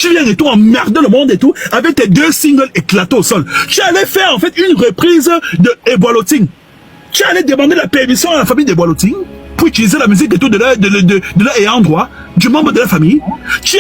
Tu viens et tout emmerder le monde et tout, avec tes 2 singles éclatés au sol. Tu allais faire en fait une reprise de Eboaloting. Tu allais demander la permission à la famille d'Eboaloting pour utiliser la musique et tout de leur ayant droit, du membre de la famille. Si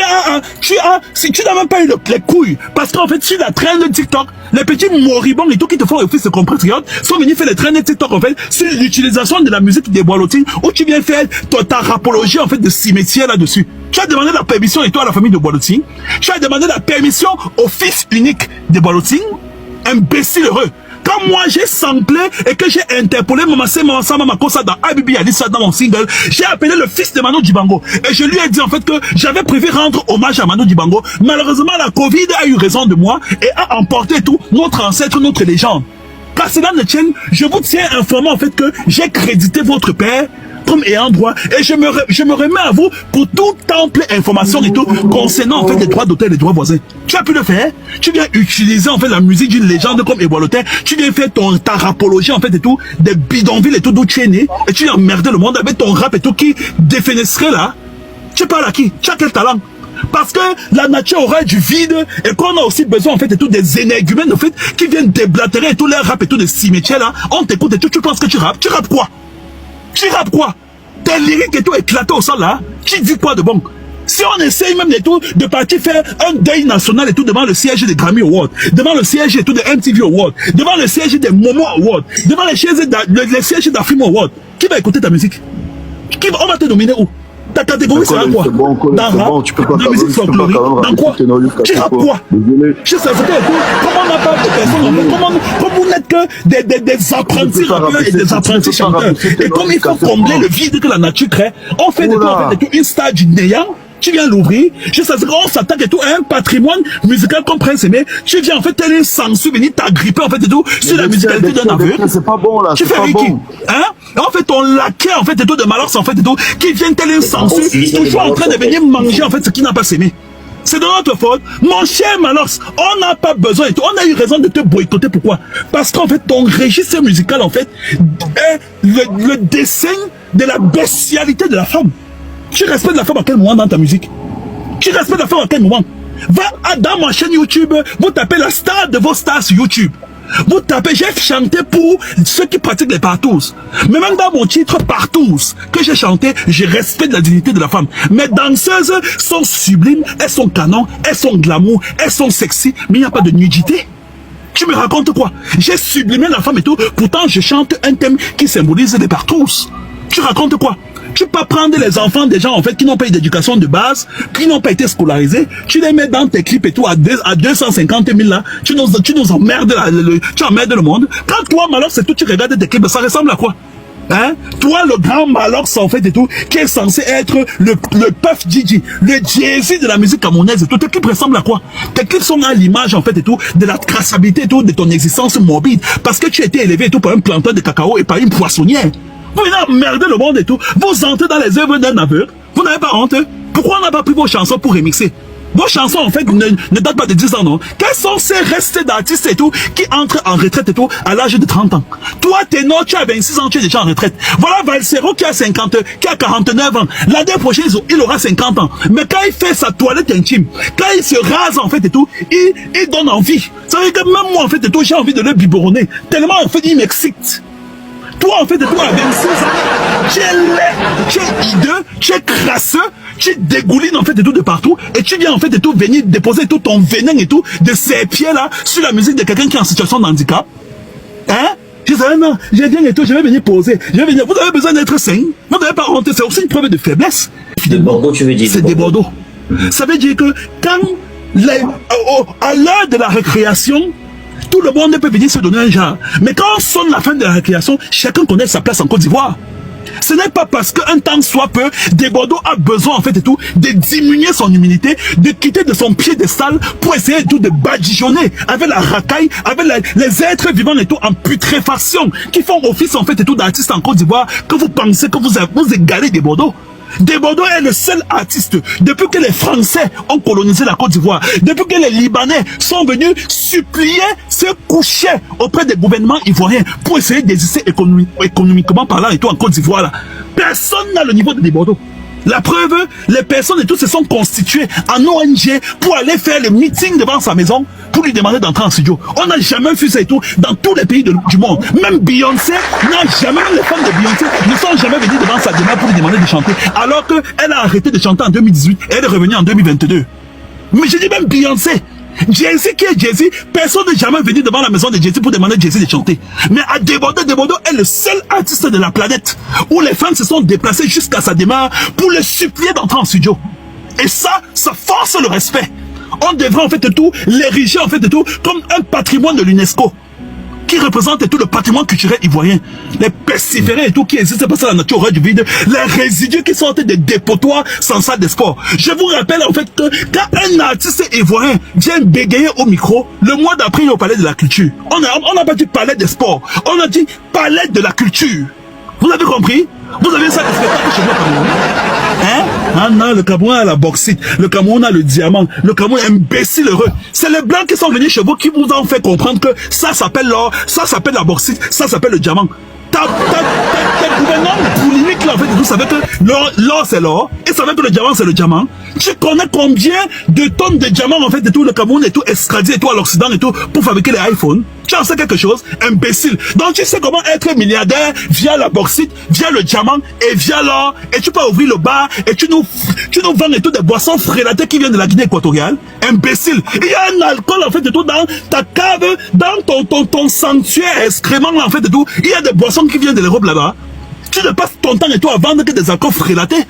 tu n'as même pas eu les couilles, parce qu'en fait, sur la traîne de TikTok, les petits moribonds et tout qui te font office de compatriotes sont venus faire les traînes de TikTok en fait, sur l'utilisation de la musique des Boilotines, où tu viens faire ta rapologie en fait de cimetière là-dessus. Tu as demandé la permission et toi à la famille de Boilotine. Tu as demandé la permission au fils unique des Boilotine. Imbécile heureux. Quand moi j'ai samplé et que j'ai interpolé Mama Sama Makosa dans Habibi Alissa dans mon single, j'ai appelé le fils de Manu Dibango et je lui ai dit en fait que j'avais prévu rendre hommage à Manu Dibango. Malheureusement la Covid a eu raison de moi et a emporté tout notre ancêtre, notre légende. Car cela ne tienne, je vous tiens informé en fait que j'ai crédité votre père comme ayant droit et je me remets à vous pour toute ample information et tout concernant en fait les droits d'auteur et les droits voisins. Tu as pu le faire. Tu viens utiliser en fait la musique d'une légende comme Eboalotin. Tu viens faire ta rapologie en fait et tout des bidonvilles et tout d'où tu es né et tu viens emmerder le monde avec ton rap et tout qui défenestrait là. Tu parles à qui? Tu as quel talent? Parce que la nature aura du vide et qu'on a aussi besoin en fait et tout des énergumènes en fait qui viennent déblatérer et tout leur rap et tout de cimetière là. On t'écoute et tout, tu penses que tu rappes? Tu rappes quoi? Tu rappes quoi? Tes lyriques et tout éclaté au sol là, tu dis quoi de bon? Si on essaye même et tout de partir faire un deuil national et tout devant le siège des Grammy Awards, devant le siège et tout de MTV Awards, devant le siège des Momo Awards, devant le siège d'Afrimo Awards, qui va écouter ta musique? On va te nominer où? Ta catégorie c'est quoi? Dans rap, dans musique folklorique, dans quoi? Tu rappes quoi? Je sais comment on n'a pas de personnes, comment vous n'êtes que des apprentis rappeurs et des apprentis chanteurs. Et comme il faut combler le vide que la nature crée, on fait de toi une star du néant. Tu viens l'ouvrir, je sais qu'on s'attaque et tout à un patrimoine musical comme Prince Aimé. Tu viens en fait telle censure venir t'agripper en fait et tout sur la musicalité d'un aveugle. C'est pas bon là. Tu fais avec qui? Hein? En fait on laquait en fait et tout de Malox en fait et tout qui vient telle censure, toujours en train de venir manger en fait ce qui n'a pas s'aimé. C'est de notre faute. Mon cher Malox, on n'a pas besoin et tout. On a eu raison de te boycotter. Pourquoi? Parce qu'en fait, ton registre musical, en fait, est le dessin de la bestialité de la femme. Tu respectes la femme à quel moment dans ta musique? Tu respectes la femme à quel moment? Va dans ma chaîne YouTube, vous tapez la star de vos stars sur YouTube. Vous tapez, j'ai chanté pour ceux qui pratiquent les partous. Mais même dans mon titre partous que j'ai chanté, je respecte la dignité de la femme. Mes danseuses sont sublimes, elles sont canon, elles sont glamour, elles sont sexy, mais il n'y a pas de nudité. Tu me racontes quoi? J'ai sublimé la femme et tout, pourtant je chante un thème qui symbolise les partous. Tu racontes quoi? Tu peux pas prendre les enfants des gens en fait qui n'ont pas eu d'éducation de base, qui n'ont pas été scolarisés, tu les mets dans tes clips et tout à 250 000 là, tu nous emmerdes, tu emmerdes le monde. Quand toi Malox c'est tout, tu regardes tes clips, ça ressemble à quoi? Hein? Toi le grand Malox en fait et tout, qui est censé être le Puff Gigi, le Jay-Z de la musique camerounaise et tout, tes clips ressemblent à quoi? Tes clips sont à l'image en fait et tout, de la traçabilité et tout, de ton existence morbide, parce que tu as été élevé et tout par un planteur de cacao et par une poissonnière. Vous venez emmerder le monde et tout. Vous entrez dans les œuvres d'un aveugle. Vous n'avez pas honte. Pourquoi on n'a pas pris vos chansons pour remixer? Vos chansons, en fait, ne datent pas de 10 ans, non? Quels sont ces restes d'artistes et tout qui entrent en retraite et tout à l'âge de 30 ans? Toi, Ténor, tu as 26 ans, tu es déjà en retraite. Voilà Valsero qui a 49 ans. L'année prochaine, il aura 50 ans. Mais quand il fait sa toilette intime, quand il se rase, en fait, et tout, il donne envie. Ça veut dire que même moi, en fait, et tout, j'ai envie de le biberonner. Tellement, en fait, il m'excite. Toi, en fait, de toi, à 26 ans, tu es laid, tu es hideux, tu es crasseux, tu dégoulines, en fait, et tout de partout, et tu viens, en fait, et tout, venir déposer tout ton venin et tout, de ces pieds-là, sur la musique de quelqu'un qui est en situation de handicap. Hein? Je disais, non, j'ai bien et tout, je vais venir poser, je vais venir, vous avez besoin d'être sain, vous n'avez pas honte, c'est aussi une preuve de faiblesse. De Bordeaux, tu veux dire? C'est des Bordeaux. Ça veut dire que quand, à l'heure de la récréation, tout le monde peut venir se donner un genre. Mais quand on sonne la fin de la récréation, chacun connaît sa place en Côte d'Ivoire. Ce n'est pas parce qu'un temps soit peu, des Bordeaux a besoin en fait et tout, de diminuer son humilité, de quitter de son piédestal pour essayer tout de badigeonner avec la racaille, avec les êtres vivants et tout en putréfaction, qui font office en fait et tout d'artistes en Côte d'Ivoire, que vous pensez que vous égalez des Bordeaux. Desbordeaux est le seul artiste, depuis que les Français ont colonisé la Côte d'Ivoire, depuis que les Libanais sont venus supplier, se coucher auprès des gouvernements ivoiriens pour essayer d'exister économiquement parlant et tout en Côte d'Ivoire là. Personne n'a le niveau de Desbordeaux. La preuve, les personnes et tous se sont constituées en ONG pour aller faire le meeting devant sa maison pour lui demander d'entrer en studio. On n'a jamais vu ça et tout dans tous les pays du monde. Même Beyoncé n'a jamais, même les fans de Beyoncé ne sont jamais venus devant sa demeure pour lui demander de chanter. Alors qu'elle a arrêté de chanter en 2018 et elle est revenue en 2022. Mais je dis même Beyoncé. Jay-Z qui est Jay-Z, personne n'est jamais venu devant la maison de Jay-Z pour demander à Jay-Z de chanter. Mais à Debodo est le seul artiste de la planète où les fans se sont déplacés jusqu'à sa demeure pour le supplier d'entrer en studio. Et ça force le respect. On devrait en fait tout l'ériger en fait tout comme un patrimoine de l'UNESCO qui représente tout le patrimoine culturel ivoirien. Les pestiférés et tout qui existent parce que la nature aurait du vide, les résidus qui sont des dépotoirs sans salle de sport. Je vous rappelle en fait que quand un artiste ivoirien vient bégayer au micro, le mois d'après il est au palais de la culture. On n'a pas dit palais des sports, on a dit palais de la culture. Vous avez compris? Vous avez ça, le spectacle chez nous au Cameroun? Hein? Ah non, le Cameroun a la bauxite, le Cameroun a le diamant, le Cameroun est imbécile heureux. C'est les blancs qui sont venus chez vous qui vous ont fait comprendre que ça s'appelle l'or, ça s'appelle la bauxite, ça s'appelle le diamant. Ta gouvernement boulimique là en fait, vous savez que l'or c'est l'or, et savez que le diamant c'est le diamant. Tu connais combien de tonnes de diamants en fait de tout le Cameroun et tout extradé et tout à l'Occident et tout pour fabriquer les iPhones? Tu en sais quelque chose? Imbécile. Donc tu sais comment être milliardaire via la bauxite, via le diamant et via l'or, et tu peux ouvrir le bar et tu nous vends et tout des boissons frélatées qui viennent de la Guinée équatoriale. Imbécile. Il y a un alcool en fait de tout dans ta cave, dans ton sanctuaire excrément en fait de tout. Il y a des boissons qui viennent de l'Europe là-bas. Tu ne passes ton temps et tout à vendre que des alcools frélatés.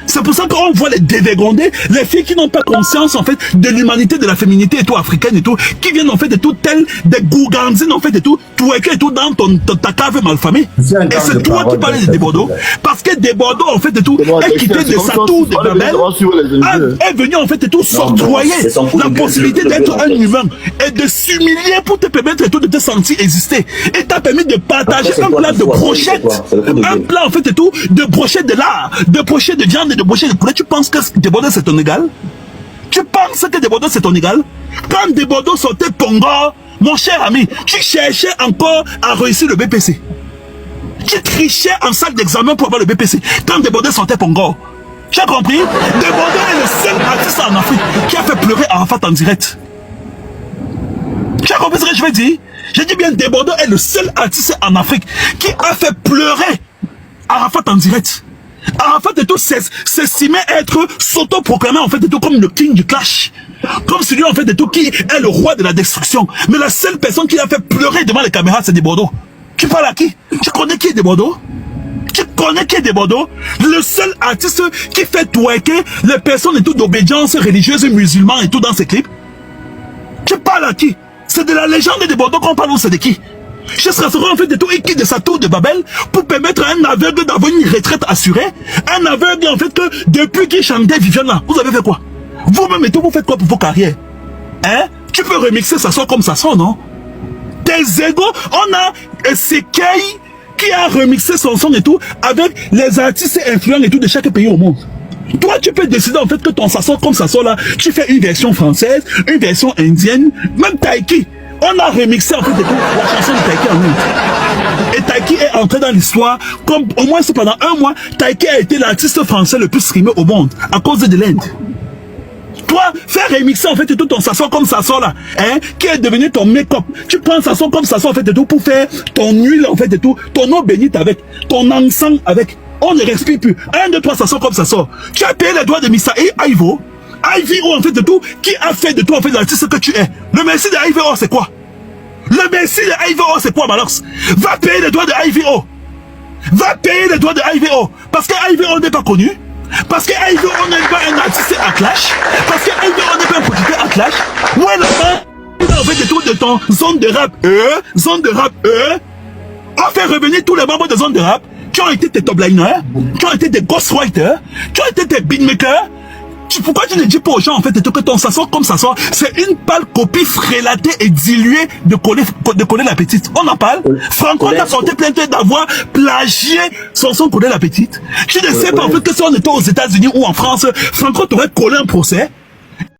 C'est pour ça qu'on voit les dévégondés, les filles qui n'ont pas conscience en fait de l'humanité, de la féminité et tout africaine et tout, qui viennent en fait de tout telles des gougandines en fait et tout tout dans ta cave malfamée. Et c'est toi qui parles de Debodo, parce que Debodo en fait et tout est quitté de sa tour de Babel, est venu en fait et tout s'octroyer la possibilité d'être un humain et de s'humilier pour te permettre et tout de te sentir exister. Et t'a permis de partager un plat de brochettes, un plat en fait et tout de brochettes de lard, de brochettes de viande et de brochettes de poulet. Tu penses que Debodo c'est ton égal? Tu penses que Debodo c'est ton égal? Quand Debodo sortait Pongo, mon cher ami, tu cherchais encore à réussir le BPC. Tu trichais en salle d'examen pour avoir le BPC. Quand Debodo sortait Pongo, tu as compris? Debodo est le seul artiste en Afrique qui a fait pleurer Arafat en direct. Tu as compris ce que je veux dire? J'ai dit bien, Debodo est le seul artiste en Afrique qui a fait pleurer Arafat en direct. Arafat et tout s'estimait être s'auto-proclamé en fait et tout comme le king du clash, comme celui en fait et tout qui est le roi de la destruction. Mais la seule personne qui l'a fait pleurer devant les caméras c'est Debodo. Tu parles à qui? Tu connais qui est Debodo? Tu connais qui est Debodo? Le seul artiste qui fait twerker les personnes et tout d'obédience religieuse et musulmane et tout dans ses clips. Tu parles à qui? C'est de la légende de Debodo qu'on parle ou c'est de qui? Je serai en fait de tout, il quitte de sa tour de Babel pour permettre à un aveugle d'avoir une retraite assurée. Un aveugle en fait que depuis qu'il chantait Viviane là, vous avez fait quoi? Vous-même et tout, vous faites quoi pour vos carrières? Hein? Tu peux remixer ça sort comme ça sort, non? Tes égos, on a Sekei qui a remixé son son et tout avec les artistes influents et tout de chaque pays au monde. Toi, tu peux décider en fait que ton ça sort comme ça sort là, tu fais une version française, une version indienne, même Taiki. On a remixé en fait la chanson de Taiki en Inde. Et Taiki est entré dans l'histoire comme au moins pendant un mois, Taiki a été l'artiste français le plus streamé au monde à cause de l'Inde. Toi, faire remixer en fait tout ton sasson comme ça sort là, hein, qui est devenu ton make-up. Tu prends sasson comme ça sort en fait et tout pour faire ton huile en fait et tout, ton eau bénite avec, ton encens avec. On ne respire plus. 1, 2, 3, ça sort comme ça sort. Tu as payé les doigts de Missa et Ivo. IVO en fait de tout, qui a fait de toi en fait l'artiste que tu es. Le merci de IVO c'est quoi? Le merci de IVO c'est quoi Malox? Va payer les doigts de IVO. Va payer les doigts de IVO. Parce que IVO n'est pas connu. Parce que IVO n'est pas un artiste à clash. Parce que IVO n'est pas un producteur à clash. Ouais là-bas, en fait de tout de ton zone de rap on fait revenir tous les membres de zone de rap qui ont été tes top liners, qui ont été des ghostwriters, qui ont été des beatmakers. Pourquoi tu ne dis pas aux gens en fait que ton sasson comme ça sort, c'est une pâle copie frélatée et diluée de coller la petite. On en parle. Franco t'a porté plainte d'avoir plagié son son Coller la petite. Tu ne sais pas en fait que si on était aux États-Unis ou en France, Franco t'aurait collé un procès.